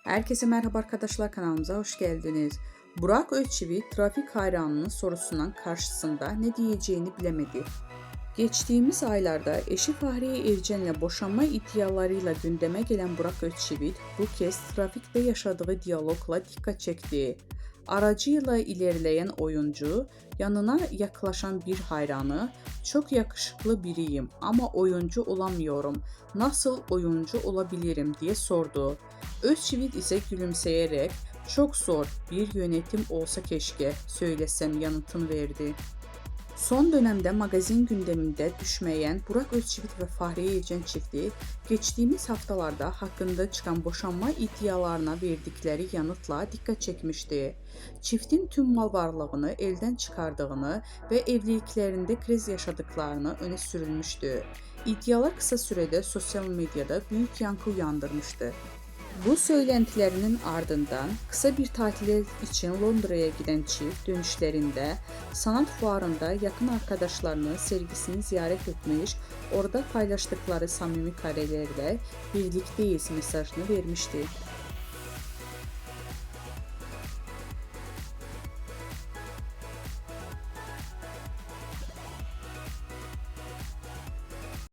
Herkese merhaba arkadaşlar, kanalımıza hoş geldiniz. Burak Özçivit trafik hayranının sorusundan karşısında ne diyeceğini bilemedi. Geçtiğimiz aylarda eşi Fahriye Evcen'le boşanma iddialarıyla gündeme gelen Burak Özçivit bu kez trafikte yaşadığı diyalogla dikkat çekti. Aracıyla ilerleyen oyuncu yanına yaklaşan bir hayranı "Çok yakışıklı biriyim ama oyuncu olamıyorum. Nasıl oyuncu olabilirim?" diye sordu. Özçivit ise gülümseyerek "Çok zor, bir yönetim olsa keşke söylesem" yanıtını verdi. Son dönemde magazin gündeminde düşmeyen Burak Özçivit ve Fahriye Evcen çifti, geçtiğimiz haftalarda hakkında çıkan boşanma iddialarına verdikleri yanıtla dikkat çekmişti. Çiftin tüm mal varlığını elden çıkardığını ve evliliklerinde kriz yaşadıklarını öne sürülmüştü. İddialar kısa sürede sosyal medyada büyük yankı uyandırmıştı. Bu söylentilerinin ardından kısa bir tatil için Londra'ya giden çift dönüşlerinde sanat fuarında yakın arkadaşlarını, sergisini ziyaret etmiş, orada paylaştıkları samimi karelerle "birlikteyiz" mesajını vermişti.